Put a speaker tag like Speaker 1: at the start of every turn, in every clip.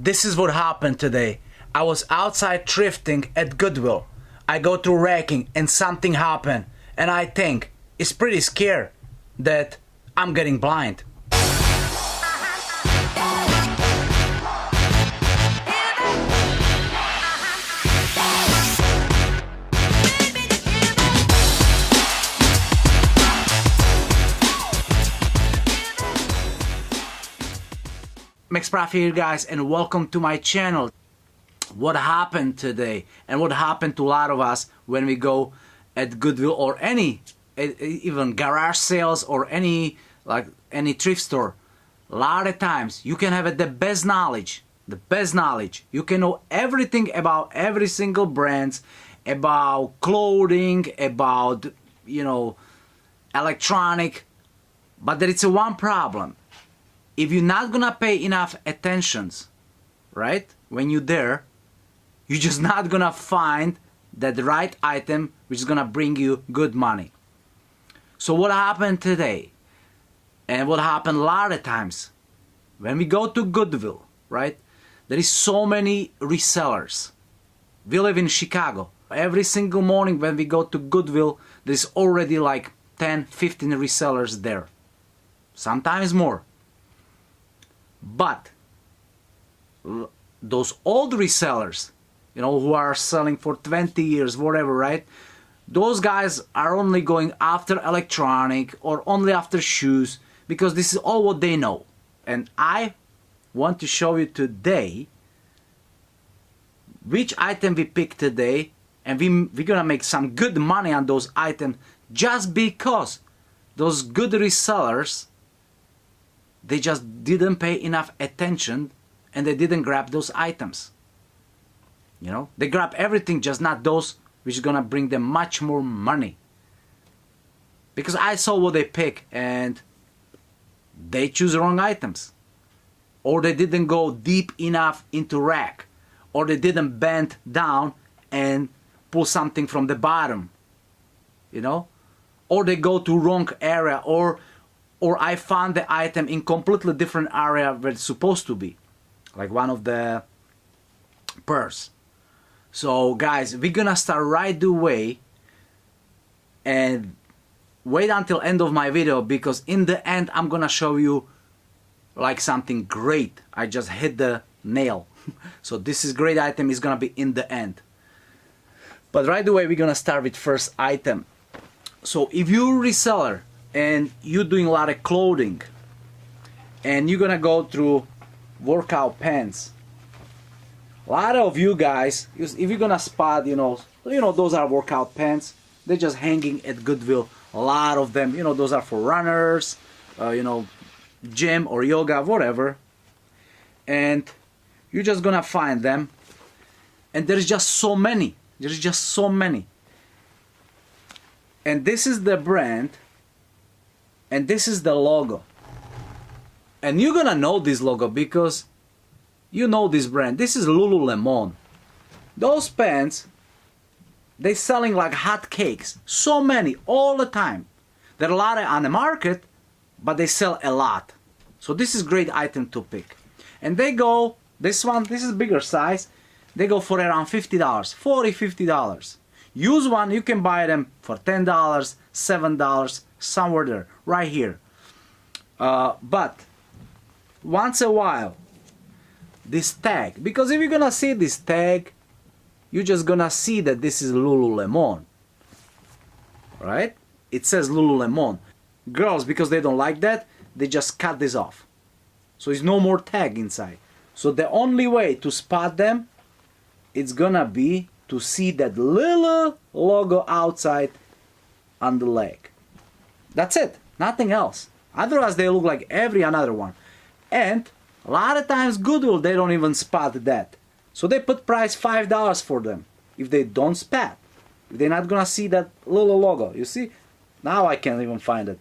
Speaker 1: This is what happened today. I was outside thrifting at Goodwill. I go through racking and something happened, and I think it's pretty scared that I'm getting blind. Max Prof here, guys, and welcome to my channel. What happened today and what happened to a lot of us when we go at Goodwill or any even garage sales or any thrift store. A lot of times you can have the best knowledge, you can know everything about every single brands, about clothing, about electronic, but there is one problem. If you're not gonna pay enough attentions, right, when you're there, you're just not gonna find that right item which is gonna bring you good money. So what happened today, and what happened a lot of times, when we go to Goodwill, right, there is so many resellers. We live in Chicago. Every single morning when we go to Goodwill, there's already like 10, 15 resellers there. Sometimes more. But those old resellers, who are selling for 20 years, whatever, right? Those guys are only going after electronic or only after shoes because this is all what they know. And I want to show you today which item we picked today, and we're gonna make some good money on those items just because those good resellers, they just didn't pay enough attention and they didn't grab those items. They grab everything, just not those which is gonna bring them much more money. Because I saw what they pick and they choose the wrong items. Or they didn't go deep enough into rack. Or they didn't bend down and pull something from the bottom. Or they go to wrong area, or I found the item in completely different area where it's supposed to be, like one of the purse. So guys, we're gonna start right away and wait until end of my video, because in the end I'm gonna show you like something great. I just hit the nail. So this is great item is gonna be in the end. But right away we're gonna start with first item. So if you're a reseller and you're doing a lot of clothing and you're gonna go through workout pants, a lot of you guys, if you're gonna spot, those are workout pants. They're just hanging at Goodwill. A lot of them, those are for runners, gym or yoga, whatever. And you're just gonna find them, and there's just so many. And this is the brand, and this is the logo. And you're gonna know this logo because you know this brand. This is Lululemon. Those pants, they're selling like hot cakes. So many, all the time. There are a lot on the market, but they sell a lot. So this is a great item to pick. And they go, this is bigger size, they go for around $50, $40, $50. Used one, you can buy them for $10, $7, somewhere there, right here. But once a while, this tag, because if you're gonna see this tag, you're just gonna see that this is Lululemon, right? It says Lululemon. Girls, because they don't like that, they just cut this off. So there's no more tag inside. So the only way to spot them, it's gonna be to see that little logo outside on the leg. That's it, nothing else. Otherwise they look like every another one. And a lot of times Goodwill, they don't even spot that. So they put price $5 for them if they don't spot. If they're not gonna see that little logo. You see? Now I can't even find it.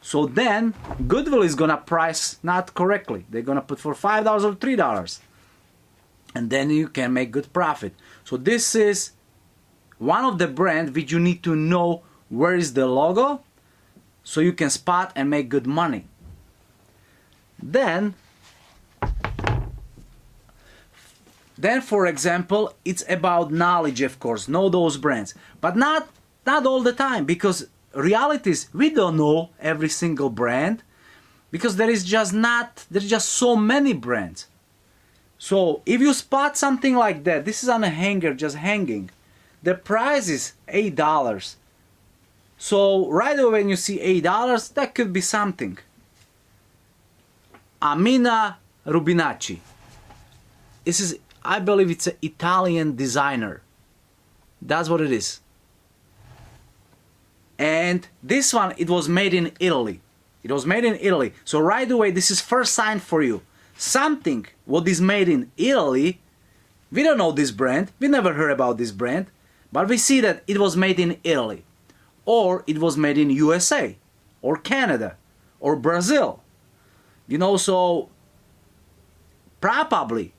Speaker 1: So then Goodwill is gonna price not correctly. They're gonna put for $5 or $3. And then you can make good profit. So this is one of the brands which you need to know where is the logo so you can spot and make good money. Then Then, for example, it's about knowledge, of course, know those brands, but not all the time, because reality is we don't know every single brand, because there's just so many brands. So if you spot something like that, this is on a hanger just hanging, the price is $8. So right away when you see $8, that could be something. Amina Rubinacci. This is, I believe it's an Italian designer. That's what it is. And this one, it was made in Italy. It was made in Italy. So right away, this is first sign for you. Something what is made in Italy, we don't know this brand, we never heard about this brand, but we see that it was made in Italy, or it was made in USA, or Canada, or Brazil. You know, so probably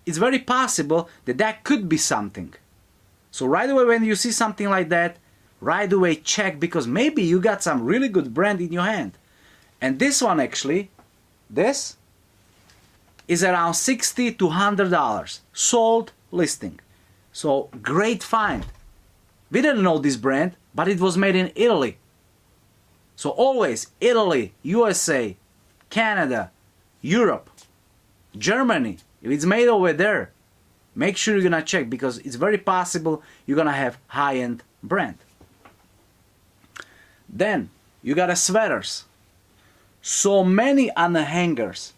Speaker 1: it's very possible that that could be something. So right away when you see something like that, right away check, because maybe you got some really good brand in your hand. And this one actually, this is around $60 to $100 sold listing. So great find. We didn't know this brand, but it was made in Italy. So always Italy, USA, Canada, Europe, Germany. If it's made over there, make sure you're gonna check, because it's very possible you're gonna have high-end brand. Then you got a sweaters. So many on the hangers.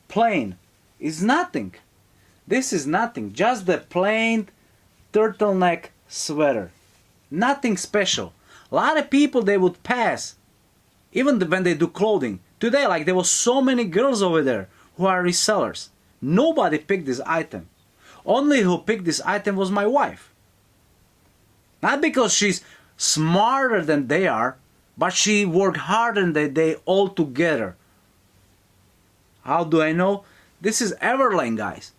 Speaker 1: Plain is nothing. This is nothing. Just the plain turtleneck sweater. Nothing special. A lot of people, they would pass, even when they do clothing. Today, like, there was so many girls over there who are resellers. Nobody picked this item. Only who picked this item was my wife. Not because she's smarter than they are, but she worked harder than they all together. How do I know? This is Everlane, guys.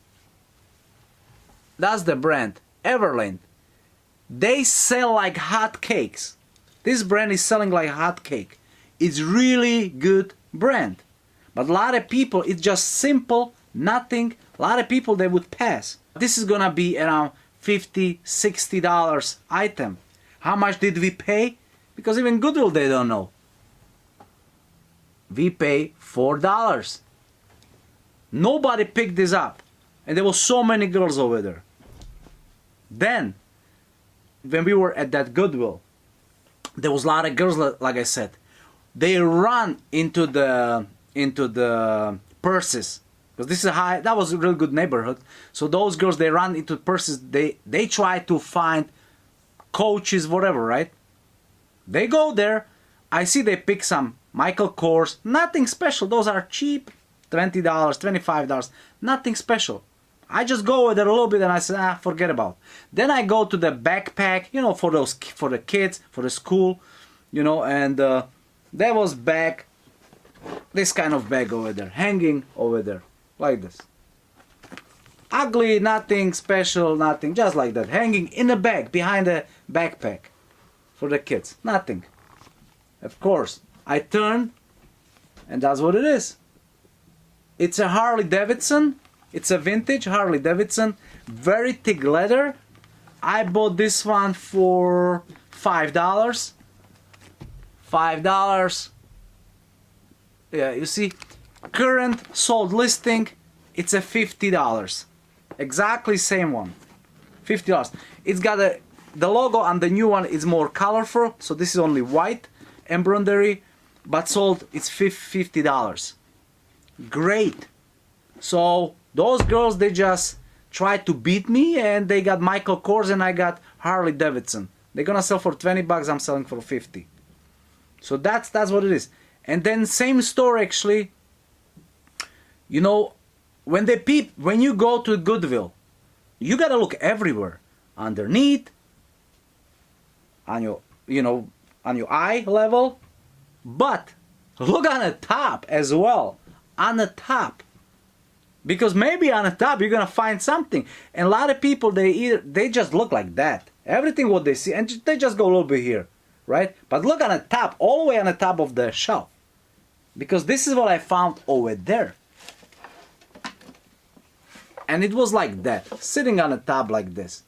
Speaker 1: That's the brand, Everlane. They sell like hot cakes. This brand is selling like hot cake. It's really good brand. But a lot of people, it's just simple, nothing. A lot of people, they would pass. This is gonna be around $50, $60 item. How much did we pay? Because even Goodwill, they don't know. We pay $4. Nobody picked this up. And there were so many girls over there. Then, when we were at that Goodwill, there was a lot of girls, like I said. They run into the purses. Because this is that was a really good neighborhood. So those girls, they run into purses. They try to find coaches, whatever, right? They go there. I see they pick some Michael Kors. Nothing special. Those are cheap. $20, $25. Nothing special. I just go with it a little bit and I say, forget about it. Then I go to the backpack, you know, for the kids, for the school, you know, and there was bag, this kind of bag over there, hanging over there, like this. Ugly, nothing special, nothing, just like that, hanging in a bag, behind a backpack for the kids, nothing. Of course, I turn, and that's what it is. It's a Harley Davidson. It's a vintage Harley Davidson, very thick leather. I bought this one for $5. $5. Yeah, you see, current sold listing, it's a $50. Exactly same one, $50. It's got the logo on the new one is more colorful, so this is only white embroidery, but sold it's $50. Great. So those girls, they just tried to beat me, and they got Michael Kors and I got Harley Davidson. They're gonna sell for $20, I'm selling for $50. So that's what it is. And then same store actually, you know, when you go to Goodwill, you gotta look everywhere. Underneath, on your, you know, on your eye level, but look on the top as well. On the top. Because maybe on the top you're gonna find something. And a lot of people, they just look like that. Everything what they see, and they just go a little bit here, right? But look on the top, all the way on the top of the shelf. Because this is what I found over there. And it was like that, sitting on a tub like this.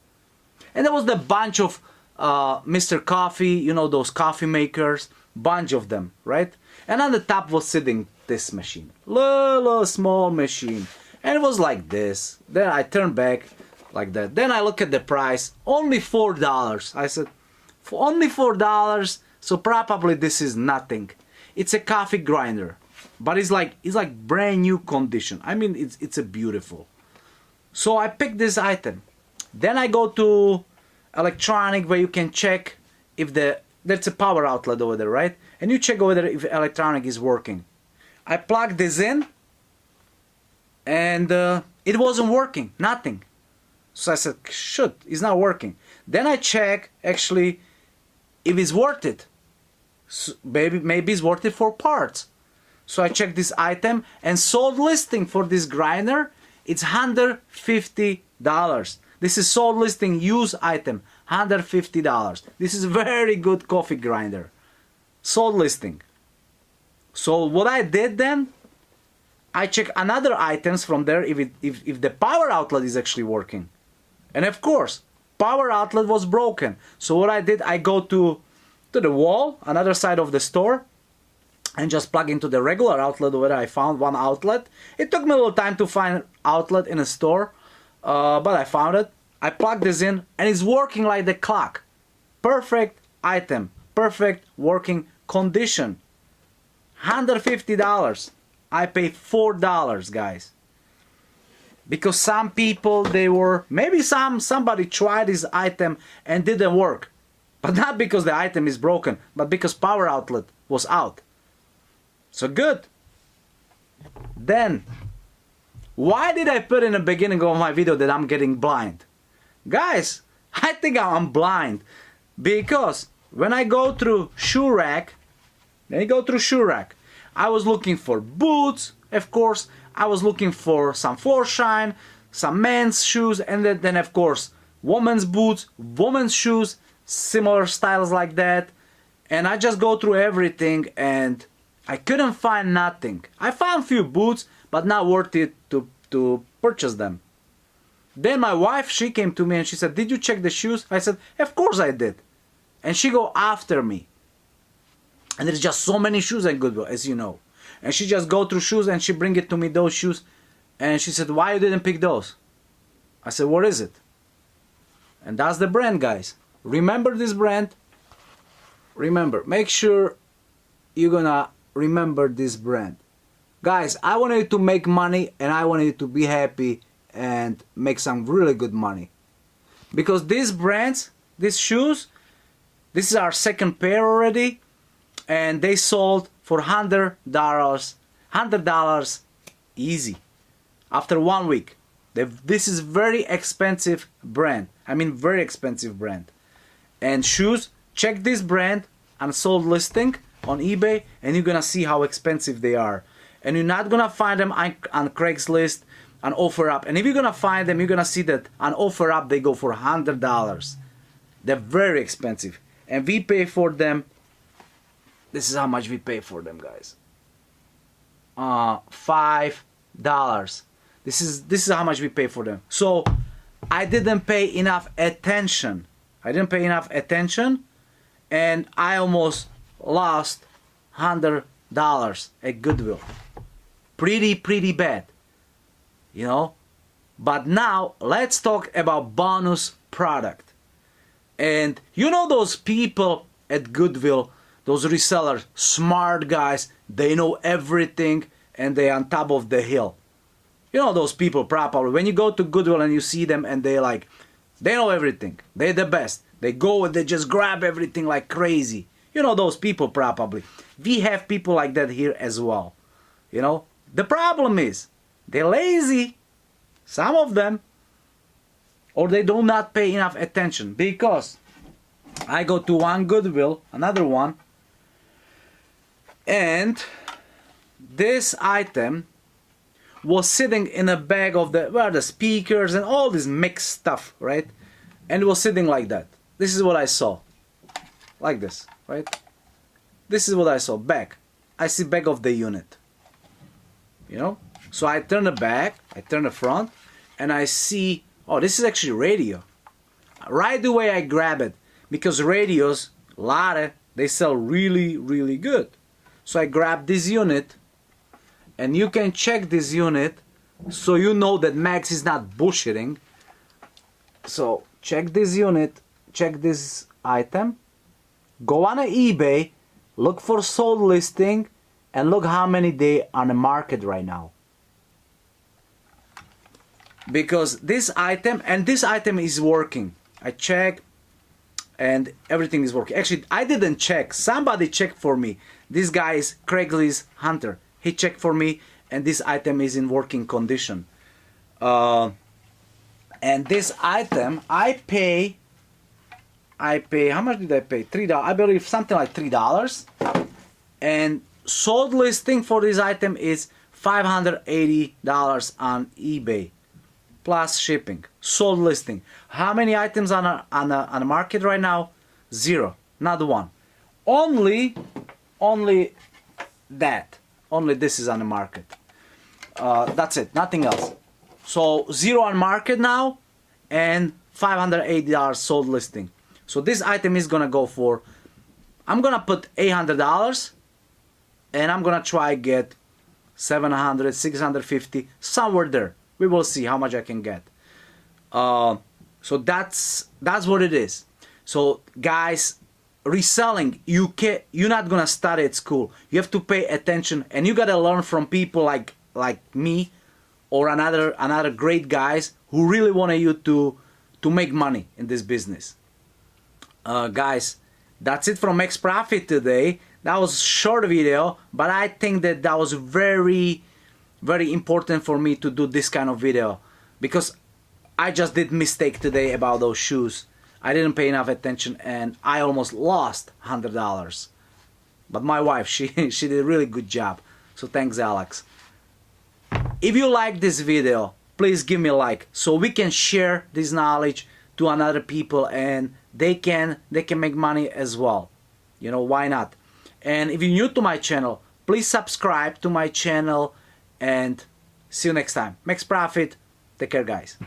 Speaker 1: And there was the bunch of Mr. Coffee, you know, those coffee makers, bunch of them, right? And on the top was sitting this machine, little small machine. And it was like this. Then I turned back like that. Then I look at the price, only $4. I said, for only $4, so probably this is nothing. It's a coffee grinder, but it's like brand new condition. I mean, it's a beautiful. So I picked this item. Then I go to electronic where you can check if there's a power outlet over there, right? And you check over there if electronic is working. I plugged this in, and it wasn't working, nothing. So I said, shoot, it's not working. Then I check actually if it's worth it. So maybe it's worth it for parts. So I checked this item, and sold listing for this grinder, it's $150. This is sold listing used item, $150. This is very good coffee grinder. Sold listing. So what I did then, I checked another items from there if the power outlet is actually working. And of course, power outlet was broken. So what I did, I go to the wall, another side of the store, and just plug into the regular outlet where I found one outlet. It took me a little time to find outlet in a store, but I found it. I plugged this in, and it's working like the clock. Perfect item, perfect working condition. $150. I paid $4, guys. Because some people, maybe somebody tried this item and didn't work. But not because the item is broken, but because power outlet was out. So good. Then, why did I put in the beginning of my video that I'm getting blind? Guys, I think I'm blind. Because when I go through shoe rack, I was looking for boots, of course. I was looking for some floor shine, some men's shoes, and then of course, women's boots, women's shoes, similar styles like that. And I just go through everything, and I couldn't find nothing. I found few boots, but not worth it to purchase them. Then my wife, she came to me and she said, did you check the shoes? I said, of course I did. And she go after me. And there's just so many shoes at Goodwill, as you know. And she just go through shoes and she bring it to me, those shoes. And she said, why you didn't pick those? I said, what is it? And that's the brand, guys. Remember this brand? Remember, make sure you're gonna remember this brand. Guys, I wanted you to make money, and I wanted you to be happy and make some really good money. Because these brands, these shoes, this is our second pair already, and they sold for $100 easy after 1 week. This is very expensive brand. I mean, very expensive brand. And shoes, check this brand on sold listing on eBay, and you're gonna see how expensive they are. And you're not gonna find them on Craigslist, on OfferUp. And if you're gonna find them, you're gonna see that on OfferUp they go for $100. They're very expensive, and we pay for them. This is how much we pay for them, guys. $5. This is how much we pay for them. So I didn't pay enough attention. And I almost lost $100 at Goodwill. Pretty bad, you know. But now let's talk about bonus product. And you know those people at Goodwill, those resellers, smart guys, they know everything and they're on top of the hill. You know those people probably. When you go to Goodwill and you see them and they know everything. They're the best. They go and they just grab everything like crazy. You know those people probably. We have people like that here as well. You know, the problem is they're lazy, some of them, or they do not pay enough attention. Because I go to one Goodwill, another one, and this item was sitting in a bag of the speakers and all this mixed stuff, right? And it was sitting like that. This is what I saw. Like this, right? This is what I saw. Back. I see back of the unit. You know? So I turn the back, I turn the front, and I see, oh, this is actually radio. Right away I grab it, because radios, they sell really, really good. So I grab this unit, and you can check this unit so you know that Max is not bullshitting. So check this unit, check this item, go on eBay, look for sold listing, and look how many they on the market right now. Because this item is working. I check and everything is working. Actually, I didn't check. Somebody checked for me. This guy is Craigslist Hunter. He checked for me, and this item is in working condition. And this item, I pay, how much did I pay? $3. I believe something like $3. And sold listing for this item is $580 on eBay. Plus shipping. Sold listing. How many items on the market right now? 0. Not one. Only that. Only this is on the market. That's it. Nothing else. So 0 on market now, and $580 sold listing. So this item is gonna go for, I'm gonna put $800, and I'm gonna try get 700, 650, somewhere there. We will see how much I can get. So that's what it is. So guys, reselling, you're not gonna study at school. You have to pay attention, and you gotta learn from people like me or another great guys who really want you to make money in this business. Guys, that's it from Max Profit today. That was a short video, but I think that was very, very important for me to do this kind of video, because I just did mistake today about those shoes. I didn't pay enough attention, and I almost lost $100. But my wife, she did a really good job. So thanks, Alex. If you like this video, please give me a like, so we can share this knowledge to another people, and they can make money as well. You know, why not? And if you're new to my channel, please subscribe to my channel, and see you next time. Max Profit. Take care, guys.